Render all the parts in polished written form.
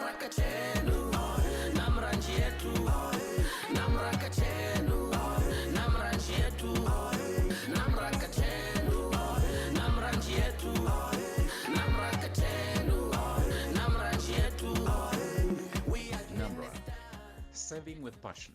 NamRA Kachenu, NamRA Kachenu, NamRA Kachenu, NamRA Kachenu, NamRA Kachenu, NamRA Kachenu, NamRA Kachenu, NamRA Kachenu. NamRA, serving with passion.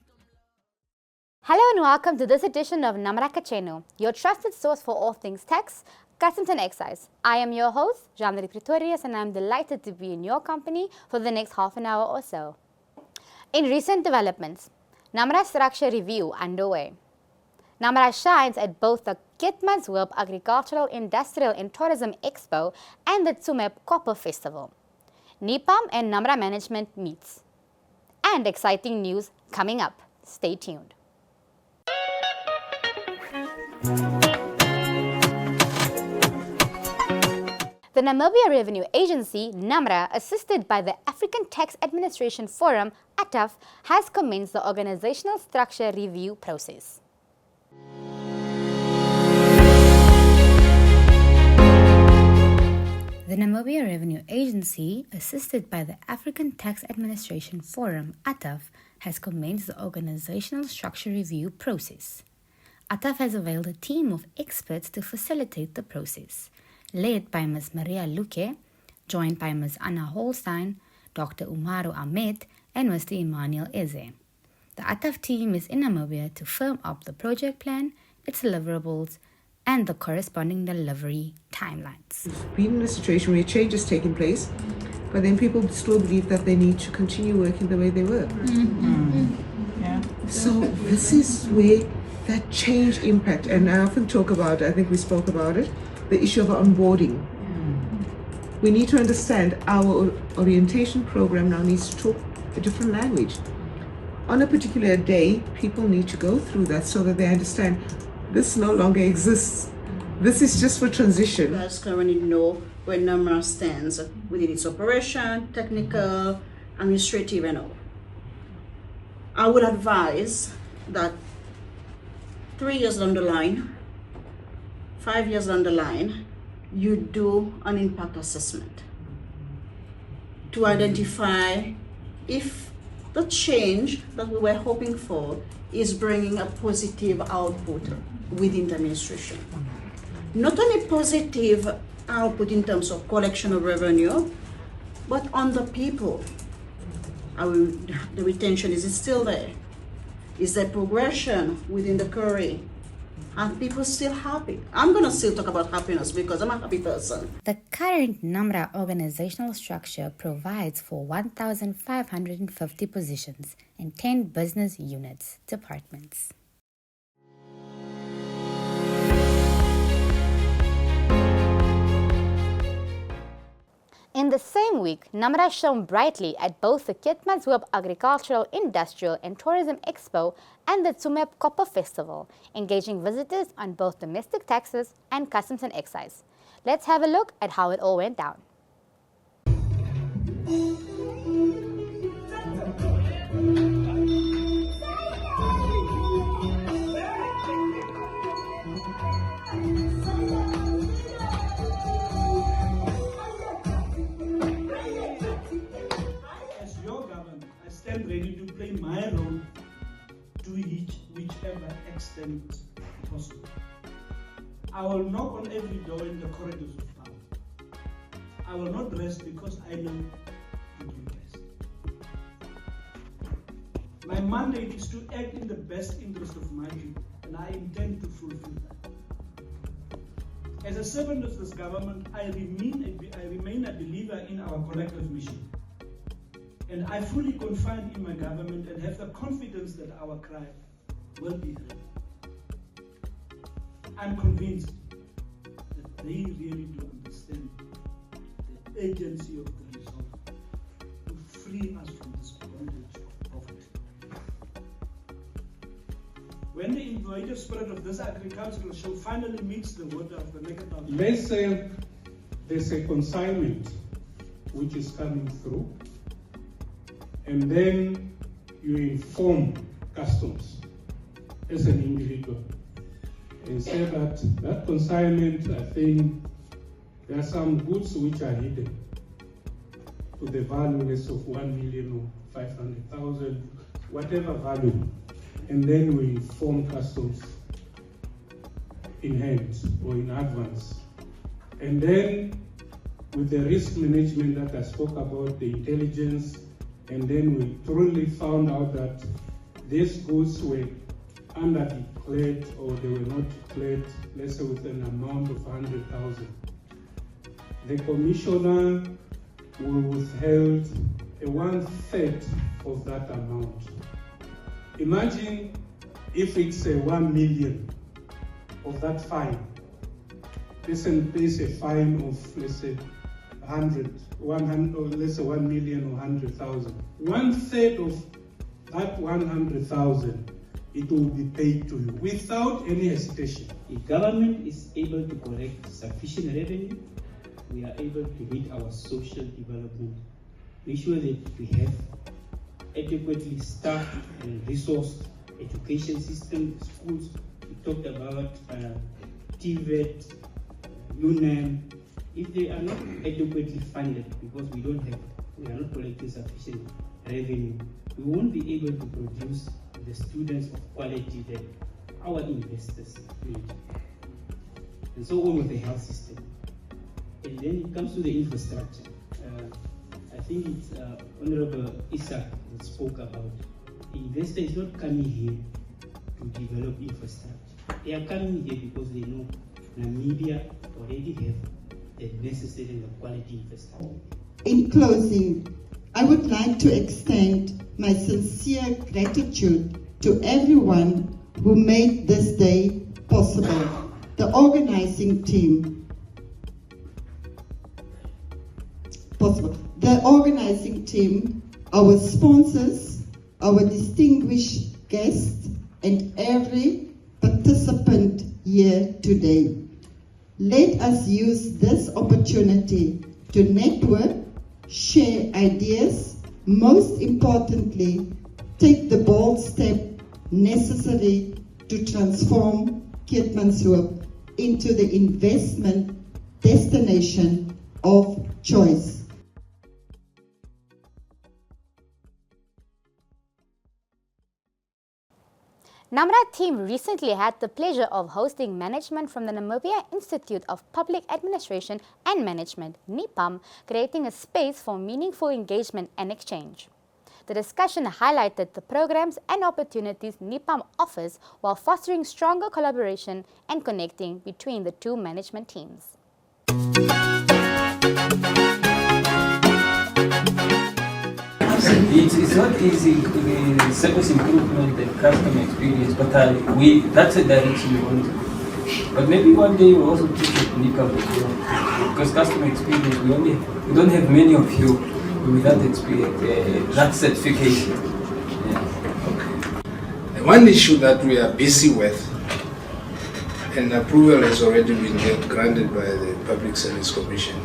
Hello and welcome to this edition of NamRA Kachenu, your trusted source for all things tax, customs and excise. I am your host, Jean-Marie Pretorius, and I'm delighted to be in your company for the next half an hour or so. In recent developments, NamRA structure review underway. NamRA shines at both the Keetmanshoop Agricultural, Industrial and Tourism Expo and the Tsumeb Copper Festival. NEPAM and NamRA management meets. And exciting news coming up. Stay tuned. The Namibia Revenue Agency, NamRA, assisted by the African Tax Administration Forum, ATAF, has commenced the organizational structure review process. The Namibia Revenue Agency, assisted by the African Tax Administration Forum, ATAF, has commenced the organizational structure review process. ATAF has availed a team of experts to facilitate the process, led by Ms. Maria Luque, joined by Ms. Anna Holstein, Dr. Umaru Ahmed, and Mr. Emmanuel Eze. The ATAF team is in Namibia to firm up the project plan, its deliverables, and the corresponding delivery timelines. We've been in a situation where change is taking place, but then people still believe that they need to continue working the way they were. Yeah. So this is where that change impact, and I often talk about, I think we spoke about it, the issue of onboarding. We need to understand our orientation program now needs to talk a different language. On a particular day, people need to go through that so that they understand this no longer exists. This is just for transition. You guys currently know where NamRA stands within its operation, technical, administrative, and all. I would advise that 3 years down the line, 5 years down the line, you do an impact assessment to identify if the change that we were hoping for is bringing a positive output within the administration. Not only positive output in terms of collection of revenue, but on the people. The retention, is it still there? Is there progression within the curry? Are people still happy? I'm going to still talk about happiness because I'm a happy person. The current NamRA organizational structure provides for 1,550 positions and 10 business units, departments. In the same week, NamRA shone brightly at both the Keetmanshoop Agricultural, Industrial and Tourism Expo and the Tsumeb Copper Festival, engaging visitors on both domestic taxes and customs and excise. Let's have a look at how it all went down. Ready to play my role to whichever extent possible. I will knock on every door in the corridors of power. I will not rest because I know to do best. My mandate is to act in the best interest of my people, and I intend to fulfill that. As a servant of this government, I remain a believer in our collective mission. And I fully confide in my government and have the confidence that our cry will be heard. I'm convinced that they really do understand the urgency of the resolve to free us from this bondage of poverty. When the innovative spirit of this agricultural show finally meets the water of the naked mouth. Let's say there's a consignment which is coming through, and then you inform customs as an individual and say that consignment, I think there are some goods which are hidden. to the value less of 1 million or 500,000, whatever value, and then we inform customs in hand or in advance. And then with the risk management that I spoke about, the intelligence, and then we truly found out that these goods were underdeclared or they were not declared, let's say with an amount of 100,000. The commissioner will withhold a 1/3 of that amount. Imagine if it's a 1 million of that fine. Person pays a fine of, let's say, 100, or let's say 1 million or 100,000. 1/3 of that 100,000, it will be paid to you without any hesitation. If government is able to collect sufficient revenue, we are able to meet our social development. We ensure that we have adequately staffed and resourced education system, schools. We talked about TVET, UNAM. If they are not adequately funded because we are not collecting sufficient revenue, we won't be able to produce the students of quality that our investors need. And so on with the health system. And then it comes to the infrastructure. I think it's Honorable Isaac that spoke about. The investor is not coming here to develop infrastructure. They are coming here because they know Namibia already have the necessary and the quality infrastructure. In closing, I would like to extend my sincere gratitude to everyone who made this day possible. The organizing team, our sponsors, our distinguished guests, and every participant here today. Let us use this opportunity to network, share ideas, most importantly, take the bold step necessary to transform Keetmanshoop into the investment destination of choice. NamRA team recently had the pleasure of hosting management from the Namibia Institute of Public Administration and Management, NIPAM, creating a space for meaningful engagement and exchange. The discussion highlighted the programs and opportunities NIPAM offers while fostering stronger collaboration and connecting between the two management teams. It's not easy, the service improvement and customer experience, but that's a direction we want to. But maybe one day we'll also teach it NIPAM as well, because customer experience, we don't have many of you with that experience, that certification. Yeah. Okay. One issue that we are busy with, and approval has already been granted by the Public Service Commission.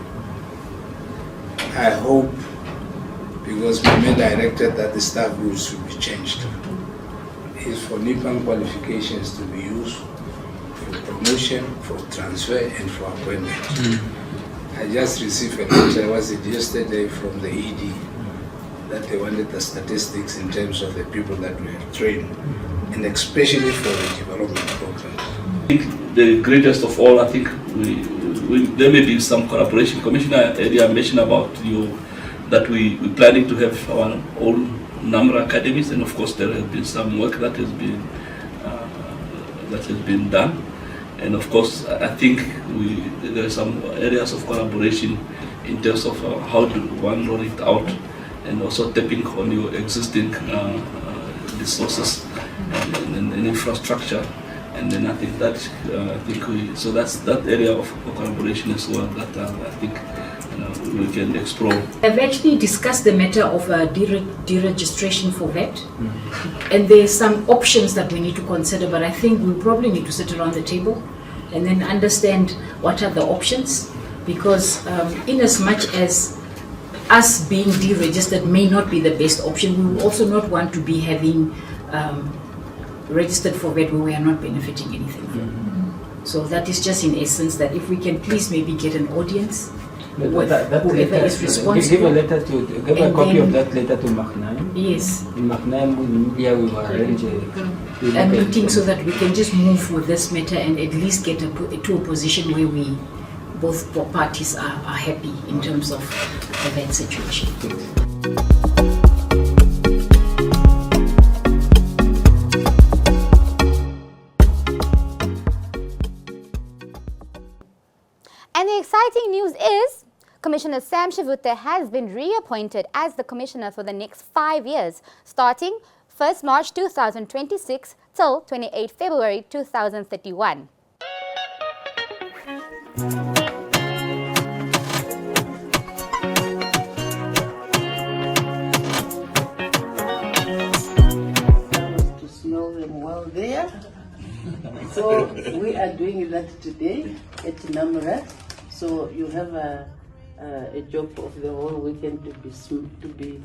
I hope, because we may directed that the staff rules should be changed, is for NIPAM qualifications to be used for promotion, for transfer, and for appointment. I just received a letter, was it yesterday, from the ED, that they wanted the statistics in terms of the people that we have trained, and especially for the development program. I think the greatest of all, I think there may be some collaboration. Commissioner earlier mentioned about that we're planning to have our own NamRA academies, and of course there has been some work that has been done. And of course, I think there are some areas of collaboration in terms of how do one roll it out, and also tapping on your existing resources and infrastructure. And then I think that so that's that area of collaboration as well that I think we can explore. I've actually discussed the matter of deregistration for VAT, and there are some options that we need to consider, but I think we probably need to sit around the table and then understand what are the options, because in as much as us being deregistered may not be the best option, we will also not want to be having registered for VAT where we are not benefiting anything from. So that is just in essence that if we can please maybe get an audience with whoever letter, is responsible. Give a copy of that letter to Machnam. Yes. In Machnam, we will arrange a meeting so that we can just move with this matter and at least get to a position where we both parties are happy in terms of that situation. And the exciting news is Commissioner Sam Shivute has been reappointed as the Commissioner for the next 5 years, starting 1st March 2026 till 28 February 2031. To smell them well there. So we are doing that today at NamRA. So you have a job of the whole weekend to be smelling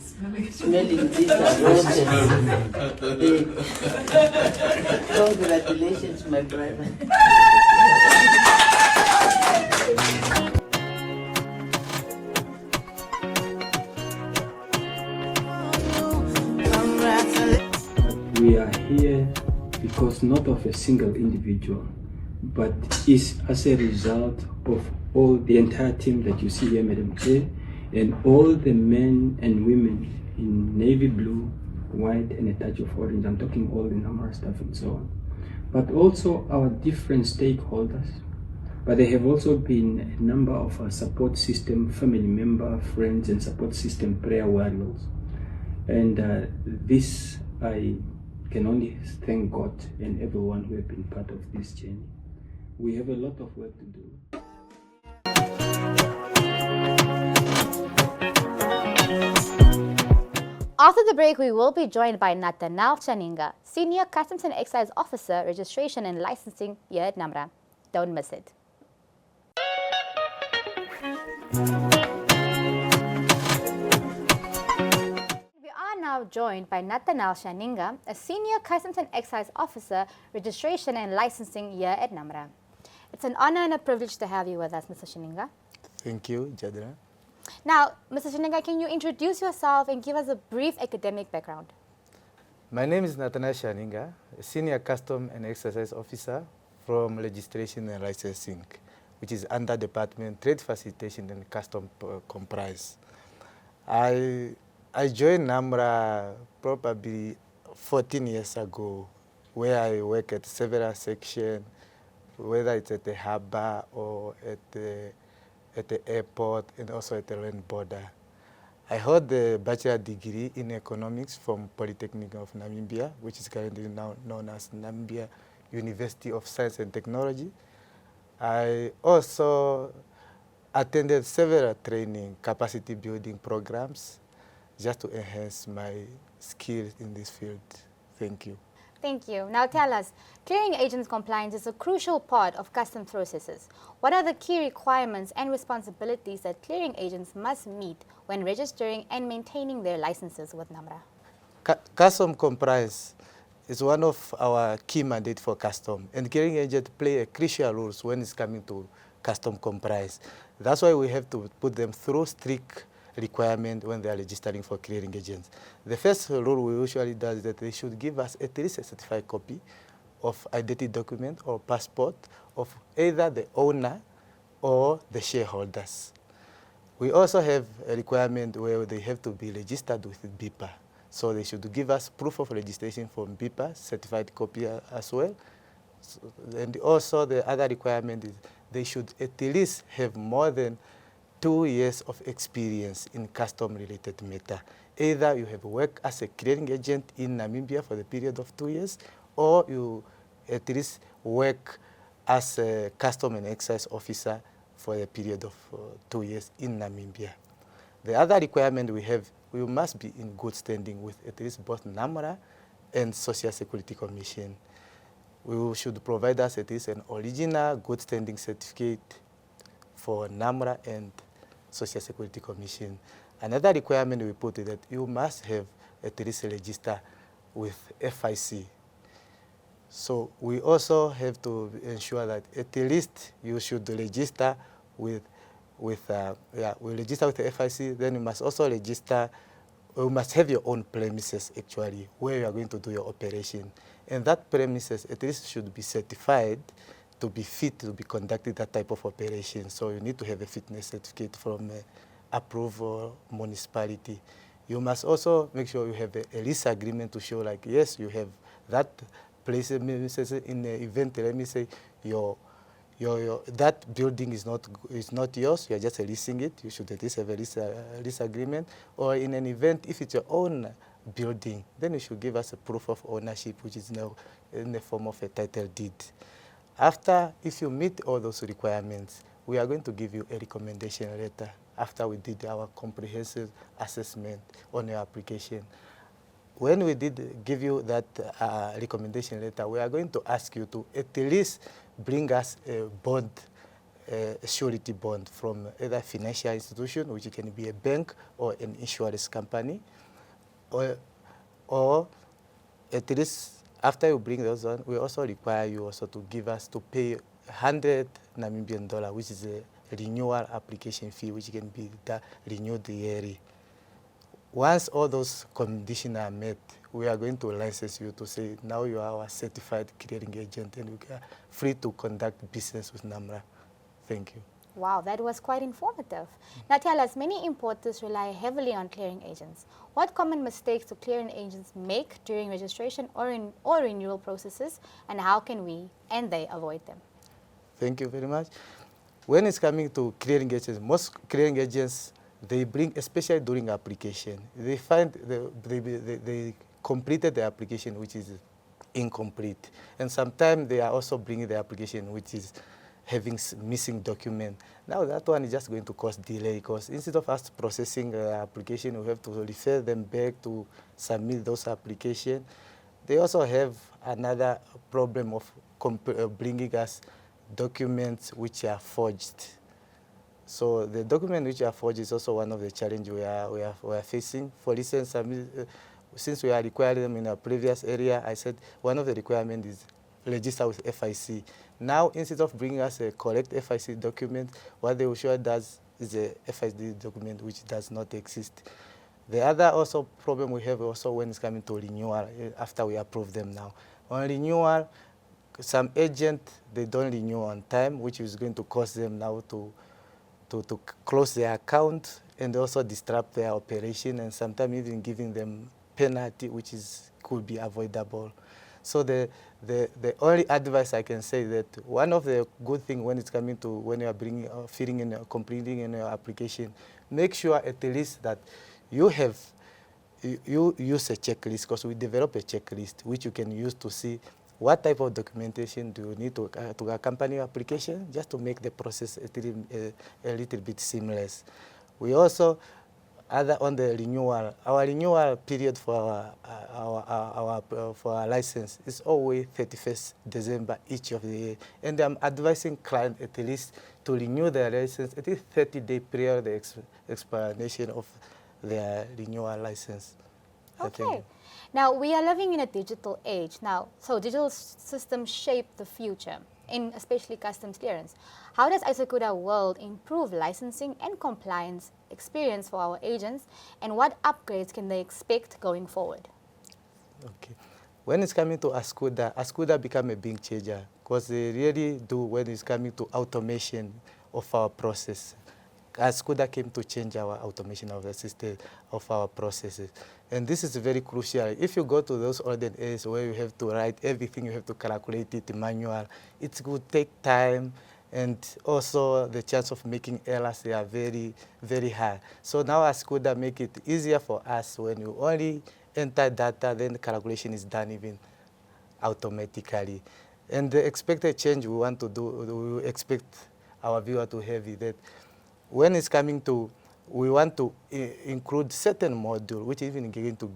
these roses. Congratulations, my brother. We are here because not of a single individual, but is as a result of all the entire team that you see here, Madam Chair, and all the men and women in navy blue, white, and a touch of orange. I'm talking all the NamRA staff and so on. But also our different stakeholders. But there have also been a number of our support system, family member, friends, and support system prayer warriors. And this, I can only thank God and everyone who have been part of this journey. We have a lot of work to do. After the break, we will be joined by Natanael Shaninga, Senior Customs and Excise Officer, Registration and Licensing here at NamRA. Don't miss it. We are now joined by Natanael Shaninga, a Senior Customs and Excise Officer, Registration and Licensing here at NamRA. It's an honor and a privilege to have you with us, Mr. Shaninga. Thank you, Jadra. Now, Mr. Shaninga, can you introduce yourself and give us a brief academic background? My name is Natanael Shaninga, a Senior Custom and Excise Officer from Registration and Licensing, which is under Department Trade Facilitation and Custom Comprise. I joined NamRA probably 14 years ago, where I work at several sections, whether it's at the harbor or at the airport and also at the land border. I hold the bachelor degree in economics from Polytechnic of Namibia, which is currently now known as Namibia University of Science and Technology. I also attended several training, capacity building programs, just to enhance my skills in this field. Thank you. Thank you. Now tell us, clearing agents compliance is a crucial part of customs processes. What are the key requirements and responsibilities that clearing agents must meet when registering and maintaining their licenses with NamRA? Custom compliance is one of our key mandates for custom, and clearing agents play a crucial role when it's coming to custom compliance. That's why we have to put them through strict requirement when they are registering for clearing agents. The first rule we usually do is that they should give us at least a certified copy of identity document or passport of either the owner or the shareholders. We also have a requirement where they have to be registered with BIPA. So they should give us proof of registration from BIPA, certified copy as well. And also the other requirement is they should at least have more than 2 years of experience in custom-related matter. Either you have worked as a clearing agent in Namibia for the period of 2 years, or you at least work as a custom and excise officer for the period of 2 years in Namibia. The other requirement we have, we must be in good standing with at least both NamRA and Social Security Commission. We should provide us at least an original good standing certificate for NamRA and Social Security Commission. Another requirement we put is that you must have at least a register with FIC. So we also have to ensure that at least you should register with with, we register with the FIC, then you must also register, you must have your own premises actually, where you are going to do your operation. And that premises at least should be certified to be fit to be conducting that type of operation. So you need to have a fitness certificate from approved municipality. You must also make sure you have a lease agreement to show like, yes, you have that place, in the event, let me say, that building is not yours, you are just leasing it, you should at least have a lease agreement. Or in an event, if it's your own building, then you should give us a proof of ownership, which is now in the form of a title deed. After, if you meet all those requirements, we are going to give you a recommendation letter after we did our comprehensive assessment on your application. When we did give you that recommendation letter, we are going to ask you to at least bring us a bond, a surety bond from either financial institution, which can be a bank or an insurance company, or at least after you bring those on, we also require you also to give us to pay 100 Namibian dollar, which is a renewal application fee, which can be renewed yearly. Once all those conditions are met, we are going to license you to say, now you are our certified clearing agent and you are free to conduct business with NamRA. Thank you. Wow, that was quite informative. Now tell us, many importers rely heavily on clearing agents. What common mistakes do clearing agents make during registration or renewal processes, and how can we and they avoid them? Thank you very much. When it's coming to clearing agents, most clearing agents, they bring, especially during application, they find they completed the application which is incomplete. And sometimes they are also bringing the application which is having missing document. Now that one is just going to cause delay, because instead of us processing the application, we have to refer them back to submit those applications. They also have another problem of bringing us documents which are forged. So the document which are forged is also one of the challenges we are facing. For instance, since we are requiring them in our previous area, I said one of the requirements is register with FIC. Now, instead of bringing us a correct FIC document, what they will show us is a FIC document which does not exist. The other also problem we have also when it's coming to renewal, after we approve them now. On renewal, some agents, they don't renew on time, which is going to cause them now to close their account and also disrupt their operation, and sometimes even giving them penalty, which could be avoidable. So the only advice I can say that one of the good things when it's coming to when you are filling in, completing in your application, make sure at least that you use a checklist, because we develop a checklist which you can use to see what type of documentation do you need to accompany your application, just to make the process a little bit seamless. We also, on the renewal, our renewal period for our license is always 31st December each of the year. And I'm advising clients at least to renew their license at least 30 days prior to the expiration of their renewal license. Okay. Now, we are living in a digital age now, so digital systems shape the future, in especially customs clearance. How does Isakuda World improve licensing and compliance experience for our agents, and what upgrades can they expect going forward? Okay. When it's coming to Askuda become a big changer, because they really do when it's coming to automation of our process. Askuda came to change our automation of the system, of our processes. And this is very crucial. If you go to those olden days where you have to write everything, you have to calculate it manual, it would take time, and also the chance of making errors, they are very, very high. So now Askuda make it easier for us. When you only enter data, then the calculation is done even automatically. And the expected change we want to do, we expect our viewer to have is that when it's coming to, we want to include certain module which even going to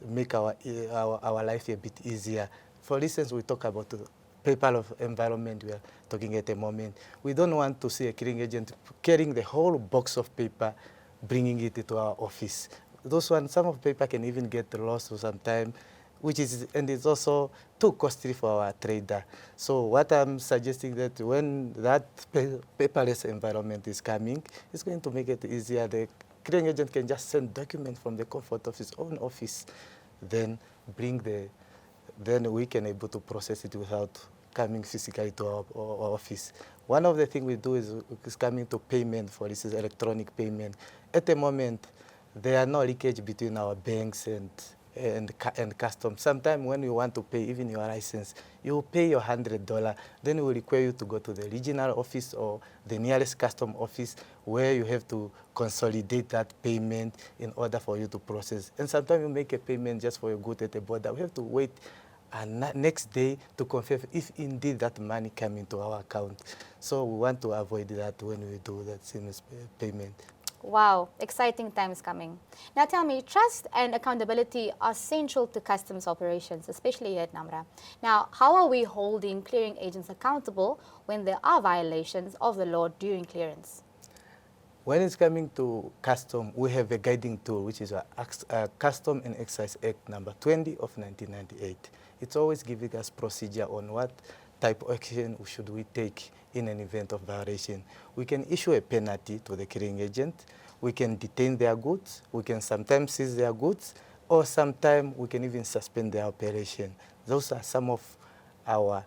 make our life a bit easier. For instance, we talk about the paperless environment we are talking at the moment. We don't want to see a clearing agent carrying the whole box of paper, bringing it to our office. Those ones, some of the paper can even get lost, or sometimes and it's also too costly for our trader. So what I'm suggesting that when that paperless environment is coming, it's going to make it easier. The clearing agent can just send documents from the comfort of his own office, then then we can able to process it without coming physically to our office. One of the things we do is coming to payment, for instance, electronic payment. At the moment, there are no leakage between our banks and customs. Sometimes when you want to pay even your license, you pay your $100, then it will require you to go to the regional office or the nearest custom office where you have to consolidate that payment in order for you to process. And sometimes you make a payment just for your good at the border. We have to wait next day to confirm if indeed that money come into our account. So we want to avoid that when we do that seamless payment. Wow, exciting times coming. Now tell me, trust and accountability are central to customs operations, especially here at NamRA. Now, how are we holding clearing agents accountable when there are violations of the law during clearance? When it's coming to custom, we have a guiding tool, which is a Custom and Excise Act number 20 of 1998. It's always giving us procedure on what type of action should we take in an event of violation. We can issue a penalty to the clearing agent. We can detain their goods. We can sometimes seize their goods, or sometimes we can even suspend their operation. Those are some of our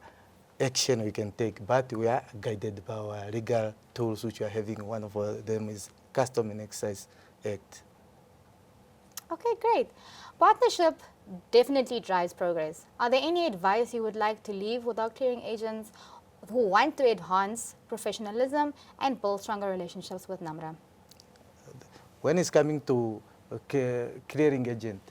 action we can take, but we are guided by our legal tools, which we are having. One of them is Custom and Excise Act. Okay, great. Partnership definitely drives progress. Are there any advice you would like to leave with our clearing agents who want to enhance professionalism and build stronger relationships with NamRA? When it's coming to clearing agent,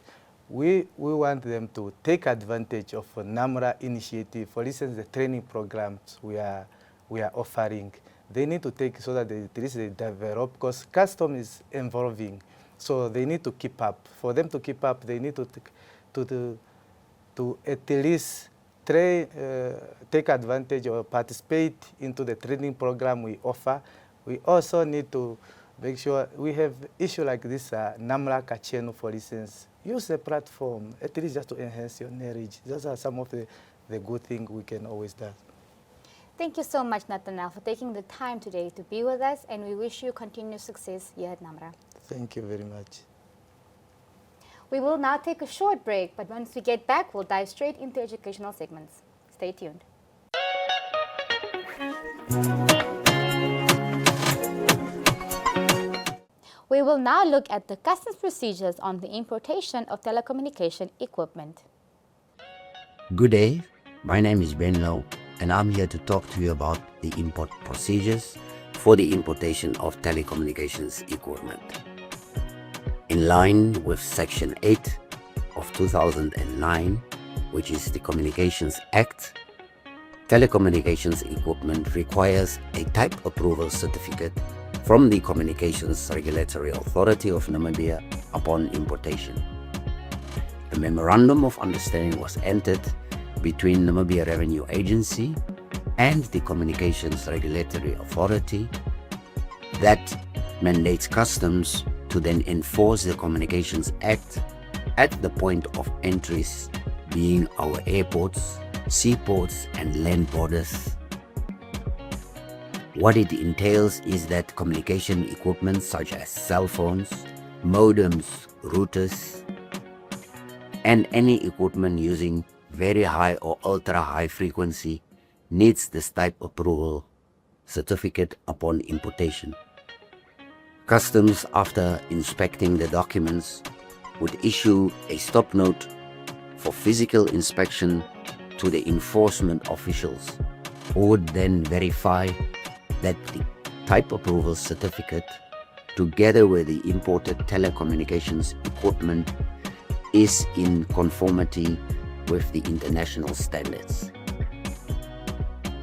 we want them to take advantage of NamRA initiative. For instance, the training programs we are offering. They need to take so that they develop, because custom is evolving. So they need to keep up. For them to keep up, they need to at least take advantage or participate into the training program we offer. We also need to make sure we have issues like this, NamRA Kachenu, for instance. Use the platform, at least just to enhance your knowledge. Those are some of the good things we can always do. Thank you so much, Natanael, for taking the time today to be with us, and we wish you continued success here at NamRA. Thank you very much. We will now take a short break, but once we get back, we'll dive straight into educational segments. Stay tuned. We will now look at the customs procedures on the importation of telecommunication equipment. Good day, my name is Ben Low, and I'm here to talk to you about the import procedures for the importation of telecommunications equipment. In line with Section 8 of 2009, which is the Communications Act, telecommunications equipment requires a type approval certificate from the Communications Regulatory Authority of Namibia upon importation. A memorandum of understanding was entered between Namibia Revenue Agency and the Communications Regulatory Authority that mandates customs to then enforce the Communications Act at the point of entries, being our airports, seaports, and land borders. What it entails is that communication equipment such as cell phones, modems, routers, and any equipment using very high or ultra high frequency needs this type approval certificate upon importation. Customs, after inspecting the documents, would issue a stop note for physical inspection to the enforcement officials, who would then verify that the type approval certificate, together with the imported telecommunications equipment, is in conformity with the international standards.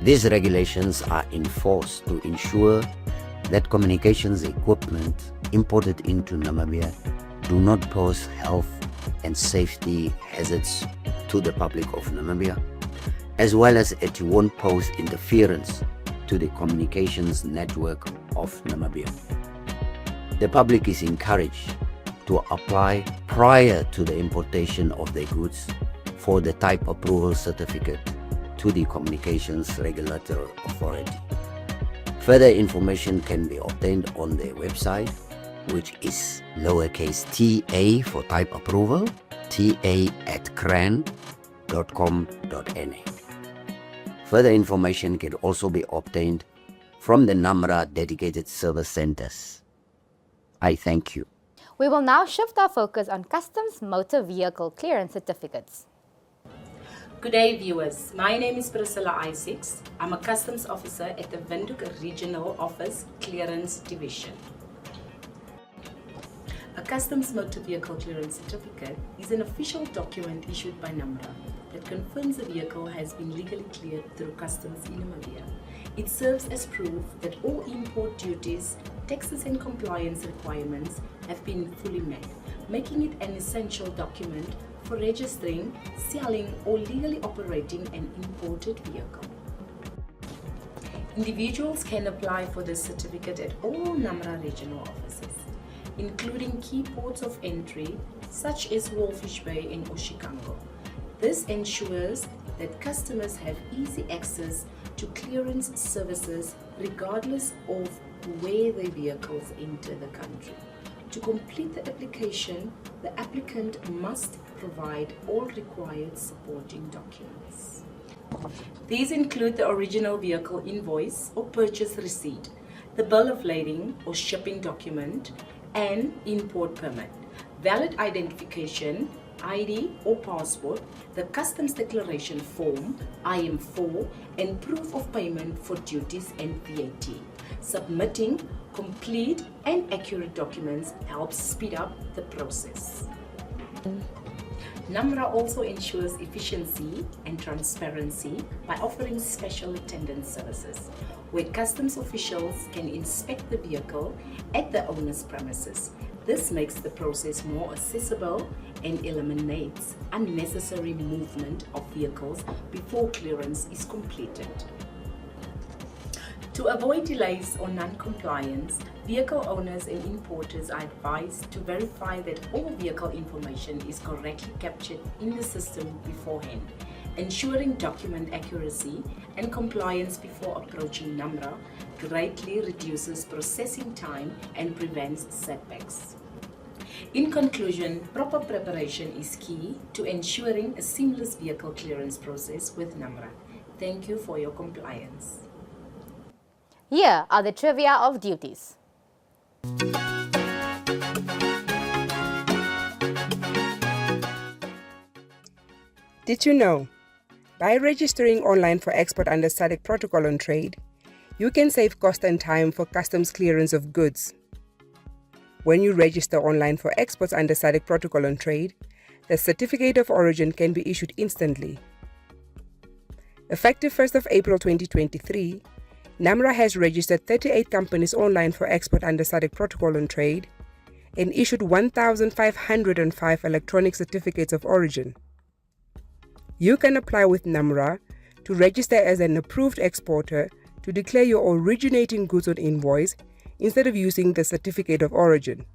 These regulations are enforced to ensure that communications equipment imported into Namibia do not pose health and safety hazards to the public of Namibia, as well as it won't pose interference to the communications network of Namibia. The public is encouraged to apply prior to the importation of their goods for the type approval certificate to the Communications Regulatory Authority. Further information can be obtained on their website, which is lowercase ta for type approval, ta@cran.com.na. Further information can also be obtained from the NamRA dedicated service centers. I thank you. We will now shift our focus on customs motor vehicle clearance certificates. Good day, viewers. My name is Priscilla Isaacs. I'm a customs officer at the Windhoek Regional Office Clearance Division. A customs motor vehicle clearance certificate is an official document issued by NamRA that confirms the vehicle has been legally cleared through customs in Namibia. It serves as proof that all import duties, taxes and compliance requirements have been fully met, making it an essential document for registering, selling or legally operating an imported vehicle. Individuals can apply for this certificate at all NamRA regional offices, including key ports of entry such as Walfish Bay and Oshikango. This ensures that customers have easy access to clearance services regardless of where their vehicles enter the country. To complete the application, the applicant must provide all required supporting documents. These include the original vehicle invoice or purchase receipt, the bill of lading or shipping document, and import permit, valid identification, ID or passport, the customs declaration form, IM4, and proof of payment for duties and VAT. Submitting complete and accurate documents helps speed up the process. NamRA also ensures efficiency and transparency by offering special attendance services, where customs officials can inspect the vehicle at the owner's premises. This makes the process more accessible and eliminates unnecessary movement of vehicles before clearance is completed. To avoid delays or non-compliance, vehicle owners and importers are advised to verify that all vehicle information is correctly captured in the system beforehand. Ensuring document accuracy and compliance before approaching NamRA greatly reduces processing time and prevents setbacks. In conclusion, proper preparation is key to ensuring a seamless vehicle clearance process with NamRA. Thank you for your compliance. Here are the trivia of duties. Did you know? By registering online for export under SADC Protocol on Trade, you can save cost and time for customs clearance of goods. When you register online for exports under SADC Protocol on Trade, the certificate of origin can be issued instantly. Effective 1st of April 2023, NamRA has registered 38 companies online for export under SADC Protocol on Trade and issued 1,505 electronic certificates of origin. You can apply with NamRA to register as an approved exporter to declare your originating goods on invoice instead of using the certificate of origin.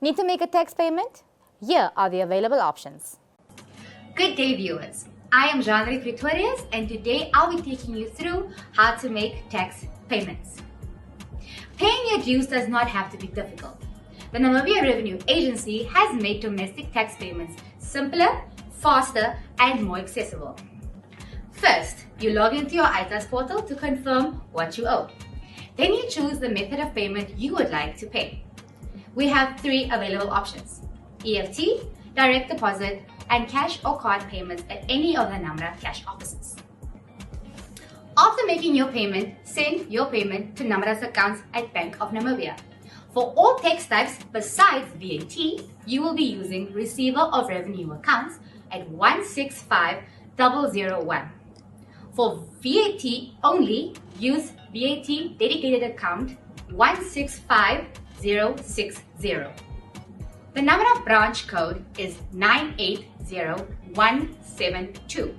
Need to make a tax payment? Here are the available options. Good day, viewers. I am NamRA Kachenu, and today I'll be taking you through how to make tax payments. Paying your dues does not have to be difficult. The Namibia Revenue Agency has made domestic tax payments simpler, faster, and more accessible. First, you log into your ITAS portal to confirm what you owe. Then you choose the method of payment you would like to pay. We have 3 available options: EFT, direct deposit, and cash or card payments at any of the NamRA cash offices. After making your payment, send your payment to NamRA's accounts at Bank of Namibia. For all tax types besides VAT, you will be using Receiver of Revenue accounts at 165001. For VAT only, use VAT dedicated account 165060. The NamRA branch code is 980172.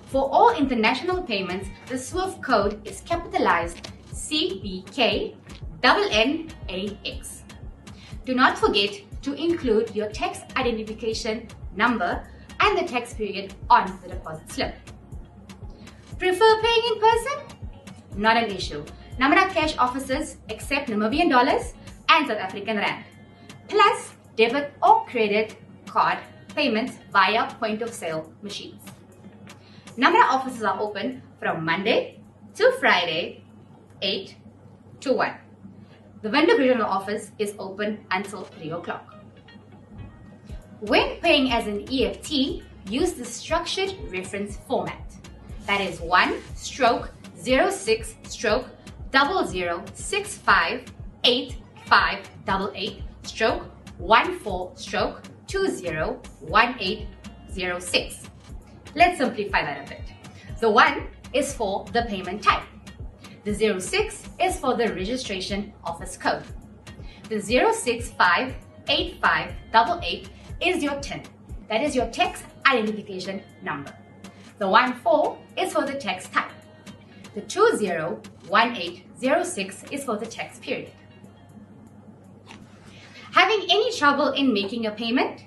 For all international payments, the SWIFT code is capitalized CBK-NNAX. Do not forget to include your tax identification number and the tax period on the deposit slip. Prefer paying in person? Not an issue. NamRA cash offices accept Namibian dollars and South African rand, plus debit or credit card payments via point of sale machines. NamRA offices are open from Monday to Friday, 8 to 1. The Windhoek Regional Office is open until 3 o'clock. When paying as an EFT, use the structured reference format. That is 1/6/006588/14/201806. Let's simplify that a bit. The 1 is for the payment type. The 06 is for the registration office code. The 0658588 is your TIN. That is your tax identification number. The 14 is for the tax type. The 201806 is for the tax period. Having any trouble in making a payment?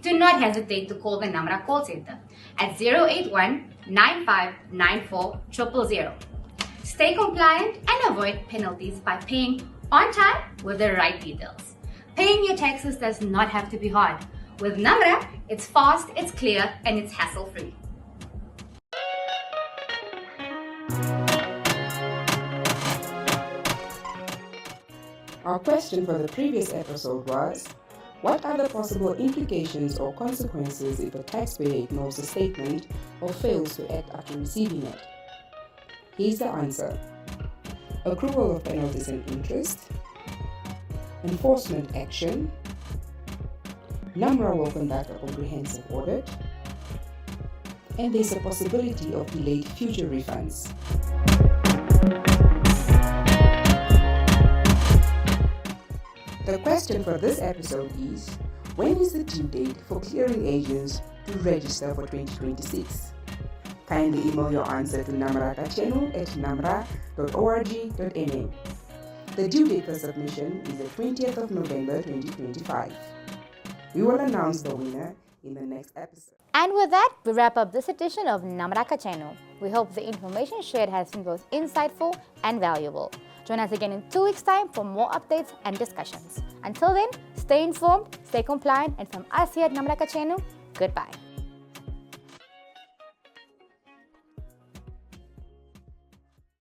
Do not hesitate to call the NamRA call center at 081-9594-000. Stay compliant and avoid penalties by paying on time with the right details. Paying your taxes does not have to be hard. With NamRA, it's fast, it's clear, and it's hassle-free. Our question for the previous episode was, what are the possible implications or consequences if a taxpayer ignores a statement or fails to act after receiving it? Here's the answer: accrual of penalties and interest, enforcement action, NamRA will conduct a comprehensive audit, and there's a possibility of delayed future refunds. The question for this episode is, when is the due date for clearing agents to register for 2026? Kindly email your answer to NamRA Kachenu at namra.org.na. The due date for submission is the 20th of November 2025. We will announce the winner in the next episode. And with that, we wrap up this edition of NamRA Kachenu. We hope the information shared has been both insightful and valuable. Join us again in 2 weeks' time for more updates and discussions. Until then, stay informed, stay compliant, and from us here at NamRA Kachenu, goodbye.